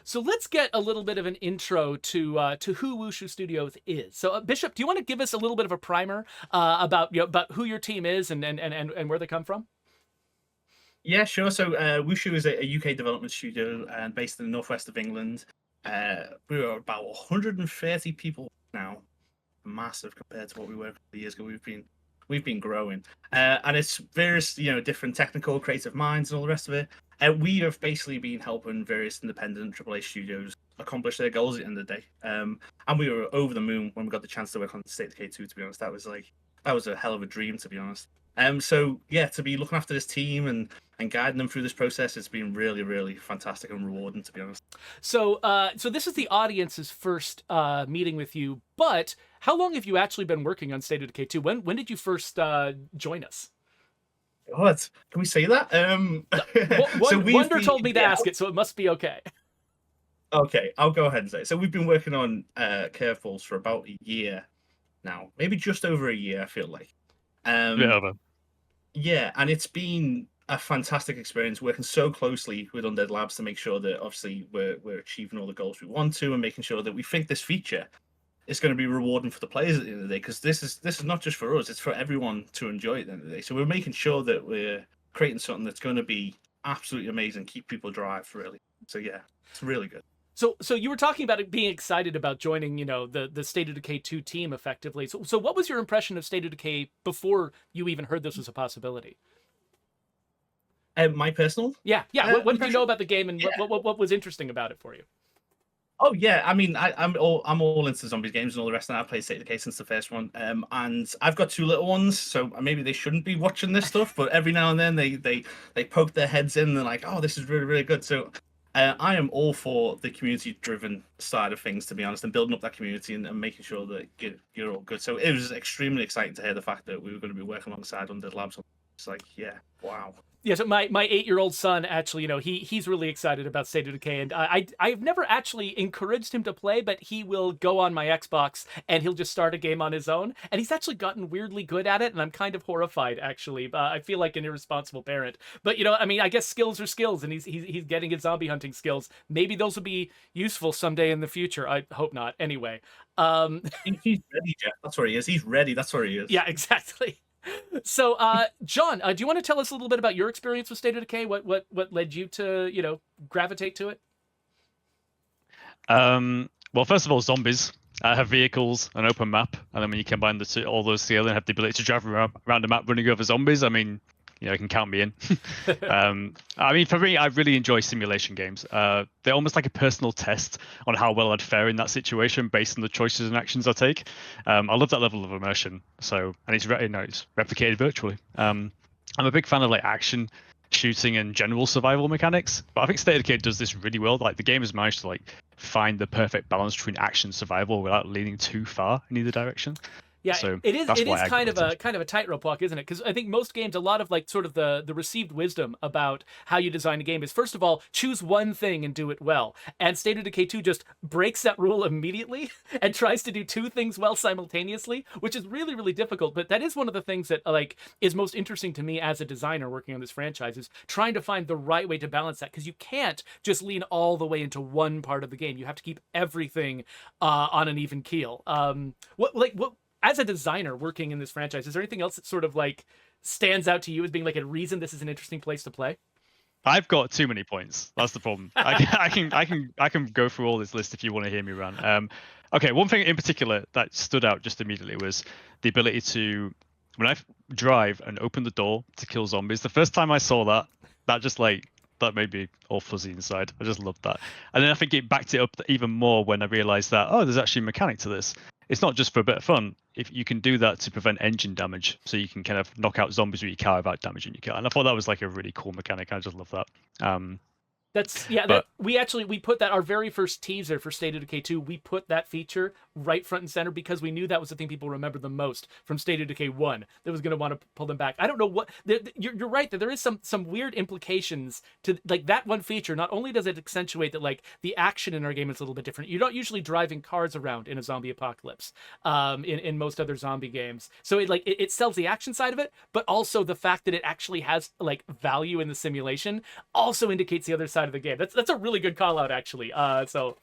So let's get a little bit of an intro to who Wushu Studios is. So Bishop, do you want to give us a little bit of a primer about about who your team is and where they come from? Yeah, sure. So Wushu is a UK development studio and based in the northwest of England. We are about 130 people now, massive compared to what we were a couple of years ago. We've been growing, and it's various different technical, creative minds and all the rest of it. We have basically been helping various independent AAA studios accomplish their goals at the end of the day. And we were over the moon when we got the chance to work on State of Decay 2. To be honest, that was a hell of a dream, to be honest. So yeah, to be looking after this team and guiding them through this process, it's been really, really fantastic and rewarding, to be honest. So so this is the audience's first meeting with you, but how long have you actually been working on State of Decay 2? When did you first join us? What can we say that? Wonder told me to ask it, so it must be okay. Okay, I'll go ahead and say it. So we've been working on Curveballs for about a year now, maybe just over a year, I feel like. Yeah, Yeah, and it's been a fantastic experience working so closely with Undead Labs to make sure that obviously we're achieving all the goals we want to, and making sure that we think this feature is going to be rewarding for the players at the end of the day. Because this is not just for us; it's for everyone to enjoy at the end of the day. So we're making sure that we're creating something that's going to be absolutely amazing, keep people drive really. So yeah, it's really good. So you were talking about it being excited about joining, the State of Decay 2 team effectively. So what was your impression of State of Decay before you even heard this was a possibility? My personal, Yeah. What did you know impression? about the game, and Yeah. what was interesting about it for you? Oh yeah, I mean, I'm all into zombies games and all the rest. And I've played State of Decay since the first one. And I've got two little ones, so maybe they shouldn't be watching this stuff. But every now and then they poke their heads in and they're like, "Oh, this is really really good." So I am all for the community-driven side of things, to be honest, and building up that community and making sure that you're all good. So it was extremely exciting to hear the fact that we were going to be working alongside Undead Labs. It's like, yeah, wow. Yeah, so my 8-year-old son actually, he's really excited about State of Decay, and I've never actually encouraged him to play, but he will go on my Xbox and he'll just start a game on his own, and he's actually gotten weirdly good at it, and I'm kind of horrified actually. I feel like an irresponsible parent, but I mean, I guess skills are skills, and he's getting his zombie hunting skills. Maybe those will be useful someday in the future. I hope not. Anyway, He's ready, Jeff. That's where he is. He's ready. That's where he is. yeah, exactly. So, John, do you want to tell us a little bit about your experience with State of Decay? What led you to, gravitate to it? Well, first of all, zombies have vehicles, an open map, and then when you combine all those together and have the ability to drive around the map running over zombies, I mean, you can count me in. I mean, for me, I really enjoy simulation games. They're almost like a personal test on how well I'd fare in that situation based on the choices and actions I take. I love that level of immersion. So, and it's it's replicated virtually. I'm a big fan of like action, shooting, and general survival mechanics. But I think State of Decay does this really well. Like the game has managed to like find the perfect balance between action and survival without leaning too far in either direction. Yeah, so it is. It is kind of a a tightrope walk, isn't it? Because I think most games, a lot of like sort of the received wisdom about how you design a game is, first of all, choose one thing and do it well. And State of Decay 2 just breaks that rule immediately and tries to do two things well simultaneously, which is really really difficult. But that is one of the things that like is most interesting to me as a designer working on this franchise, is trying to find the right way to balance that, because you can't just lean all the way into one part of the game. You have to keep everything on an even keel. What as a designer working in this franchise, is there anything else that sort of like stands out to you as being like a reason this is an interesting place to play? I've got too many points. That's the problem. I can go through all this list if you want to hear me run. Okay, one thing in particular that stood out just immediately was the ability to, when I drive and open the door to kill zombies. The first time I saw that, that made me all fuzzy inside. I just loved that. And then I think it backed it up even more when I realized that, oh, there's actually a mechanic to this. It's not just for a bit of fun. If you can do that to prevent engine damage, so you can kind of knock out zombies with your car without damaging your car. And I thought that was like a really cool mechanic. I just love that. That's that we put that, our very first teaser for State of Decay 2, we put that feature right front and center because we knew that was the thing people remembered the most from State of Decay 1 that was going to want to pull them back. I don't know what you're right that there is some weird implications to like that one feature. Not only does it accentuate that like the action in our game is a little bit different. You're not usually driving cars around in a zombie apocalypse in most other zombie games. So it sells the action side of it, but also the fact that it actually has like value in the simulation also indicates the other side side of the game. That's a really good call out, actually. So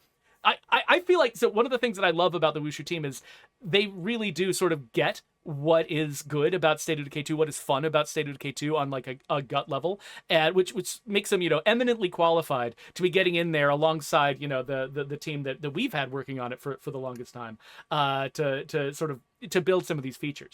I feel like, so one of the things that I love about the Wushu team is they really do sort of get what is good about State of Decay 2, what is fun about State of Decay 2 on like a gut level, and which makes them, eminently qualified to be getting in there alongside, the team that we've had working on it for the longest time, to sort of to build some of these features.